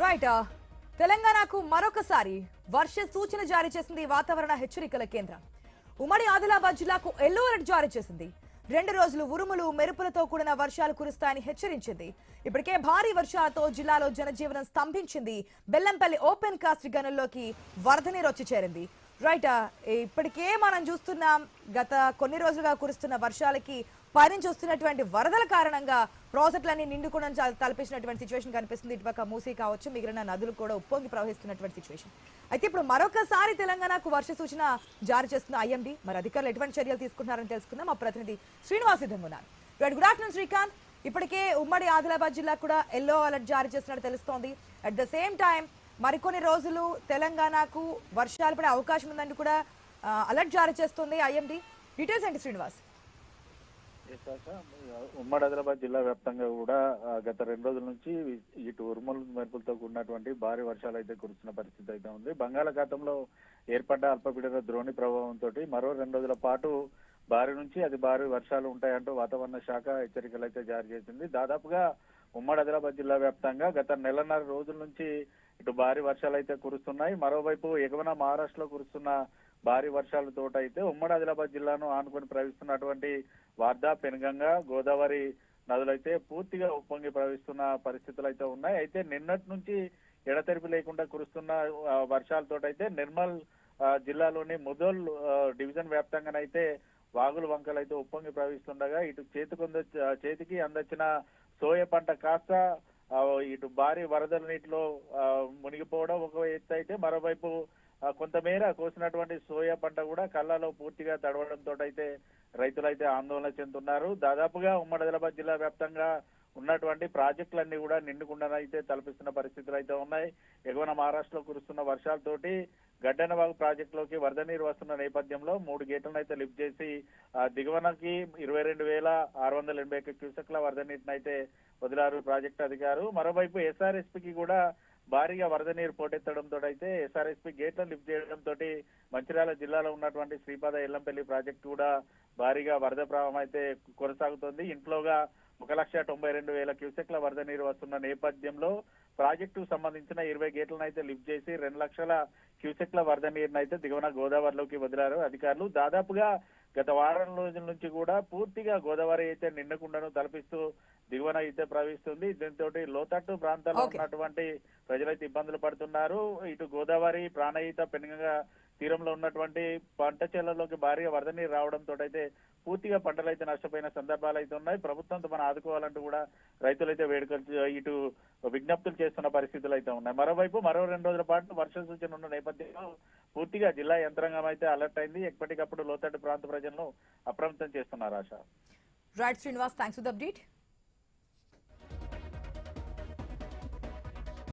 Right తెలంగాణకు మరొకసారి వర్ష సూచన జారీ చేసింది వాతావరణ హెచ్చరికల కేంద్రం. ఉమ్మడి ఆదిలాబాద్ జిల్లాకు ఎల్లో అలర్ట్ జారీ చేసింది. 2 రోజులు ఉరుములు మెరుపులతో కూడిన వర్షాలు కురుస్తాయని హెచ్చరించింది. ఇప్పటికే భారీ వర్షాలతో జిల్లాలో జనజీవనం స్తంభించింది. బెల్లంపల్లి ఓపెన్ కాస్ట్ గనుల్లోకి వరద నీరు వచ్చి చేరింది. రైట్ ఇప్పటికే మనం చూస్తున్నాం గత కొన్ని రోజులుగా కురుస్తున్న వర్షాలకి పైనుంచి వస్తున్నటువంటి వరదల కారణంగా ప్రాజెక్టులన్నీ నిండుకోవడం తలపించినటువంటి సిచ్యువేషన్ కనిపిస్తుంది. ఇటుపక్క మూసీ కావచ్చు, మిగిలిన నదులు కూడా ఉప్పొంగి ప్రవహిస్తున్నటువంటి సిచ్యువేషన్. అయితే ఇప్పుడు మరొకసారి తెలంగాణకు వర్ష సూచన జారీ చేస్తున్న ఐఎండీ మరి అధికారులు ఎటువంటి చర్యలు తీసుకుంటున్నారని తెలుసుకుందాం. మా ప్రతినిధి శ్రీనివాస్ సిద్ధంగా ఉన్నారు. Good afternoon Srikanth. ఇప్పటికే ఉమ్మడి ఆదిలాబాద్ జిల్లా కూడా ఎల్లో అలర్ట్ జారీ చేస్తున్నట్టు తెలుస్తోంది. అట్ ద సేమ్ టైం మరికొన్ని రోజులు తెలంగాణకు వర్షాలు పడే అవకాశం ఉందని కూడా అలర్ట్ జారీ చేస్తుంది ఐఎండీ. డీటెయిల్స్ ఏంటి శ్రీనివాస్? ఉమ్మడి ఆదిలాబాద్ జిల్లా వ్యాప్తంగా కూడా గత 2 రోజుల నుంచి ఇటు ఉరుములు మెరుపులతో కూడినటువంటి భారీ వర్షాలు అయితే కురుస్తున్న పరిస్థితి అయితే ఉంది. బంగాళాఖాతంలో ఏర్పడ్డ అల్పపీడన ద్రోణి ప్రభావంతో మరో 2 రోజుల పాటు భారీ నుంచి అతి భారీ వర్షాలు ఉంటాయంటూ వాతావరణ శాఖ హెచ్చరికలు అయితే జారీ చేసింది. దాదాపుగా ఉమ్మడి ఆదిలాబాద్ జిల్లా వ్యాప్తంగా గత 1.5 రోజుల నుంచి ఇటు భారీ వర్షాలు అయితే కురుస్తున్నాయి. మరోవైపు ఎగువన మహారాష్ట్రలో కురుస్తున్న భారీ వర్షాలతో అయితే ఉమ్మడి ఆదిలాబాద్ జిల్లాను ఆనుకొని ప్రవహిస్తున్నటువంటి వార్దా, పెనుగంగా, గోదావరి నదులైతే పూర్తిగా ఉప్పొంగి ప్రవహిస్తున్న పరిస్థితులు అయితే ఉన్నాయి. అయితే నిన్నటి నుంచి ఎడతెరిపి లేకుండా కురుస్తున్న వర్షాలతో అయితే నిర్మల్ జిల్లాలోని ముదోల్ డివిజన్ వ్యాప్తంగానైతే వాగులు వంకలు అయితే ఉప్పొంగి ప్రవహిస్తుండగా ఇటు చేతికి అందొచ్చిన సోయ పంట కాస్త ఇటు భారీ వరదల నీటిలో మునిగిపోవడం ఒక ఎత్తు అయితే, మరోవైపు కొంతమేర కోసినటువంటి సోయా పంట కూడా కళ్ళలో పూర్తిగా తడవడంతో అయితే రైతులైతే ఆందోళన చెందుతున్నారు. దాదాపుగా ఉమ్మడి ఆదిలాబాద్ జిల్లా వ్యాప్తంగా ఉన్నటువంటి ప్రాజెక్టులన్నీ కూడా నిండుకుండానైతే తలపిస్తున్న పరిస్థితులు అయితే ఉన్నాయి. ఎగువన మహారాష్ట్రలో కురుస్తున్న వర్షాలతోటి గడ్డనవాగు ప్రాజెక్టులోకి వరద నీరు వస్తున్న నేపథ్యంలో 3 గేట్లను అయితే లిఫ్ట్ చేసి దిగువనకి 22,681 క్యూసెక్ల వరద నీటిని అయితే వదిలారు ప్రాజెక్టు అధికారులు. మరోవైపు ఎస్ఆర్ఎస్పీకి కూడా భారీగా వరద నీరు పోటెత్తడంతో అయితే ఎస్ఆర్ఎస్పీ గేట్లను లిఫ్ట్ చేయడంతో మంచిర్యాల జిల్లాలో ఉన్నటువంటి శ్రీపాద ఎల్లంపల్లి ప్రాజెక్టు కూడా భారీగా వరద ప్రవాహం అయితే కొనసాగుతోంది. ఇంట్లోగా 1,92,000 క్యూసెక్ల వరద నీరు వస్తున్న నేపథ్యంలో ప్రాజెక్టుకు సంబంధించిన 20 గేట్లను అయితే లిఫ్ట్ చేసి 2 లక్షల క్యూసెక్ల వరద నీరును అయితే దిగువన గోదావరిలోకి వదిలారు అధికారులు. దాదాపుగా గత వారం రోజుల నుంచి కూడా పూర్తిగా గోదావరి అయితే నిండకుండాను తలపిస్తూ దిగువన అయితే ప్రవహిస్తుంది. దీంతో లోతట్టు ప్రాంతాల్లో ఉన్నటువంటి ప్రజలైతే ఇబ్బందులు పడుతున్నారు. ఇటు గోదావరి, ప్రాణహిత, పెనుగంగా తీరంలో ఉన్నటువంటి పంట చేలలోకి భారీగా వరద నీరు రావడంతో అయితే పూర్తిగా పంటలు అయితే నష్టపోయిన సందర్భాలు అయితే ఉన్నాయి. ప్రభుత్వంతో మనం ఆదుకోవాలంటూ కూడా రైతులైతే వేడుకలు ఇటు విజ్ఞప్తులు చేస్తున్న పరిస్థితులు అయితే ఉన్నాయి. మరోవైపు మరో 2 రోజుల పాటు వర్ష సూచన ఉన్న నేపథ్యంలో పూర్తిగా జిల్లా యంత్రాంగం అయితే అలర్ట్ అయింది. ఎప్పటికప్పుడు లోతట్టు ప్రాంత ప్రజలను అప్రమత్తం చేస్తున్నారు. Asha. Right Srinivas, thanks for the update.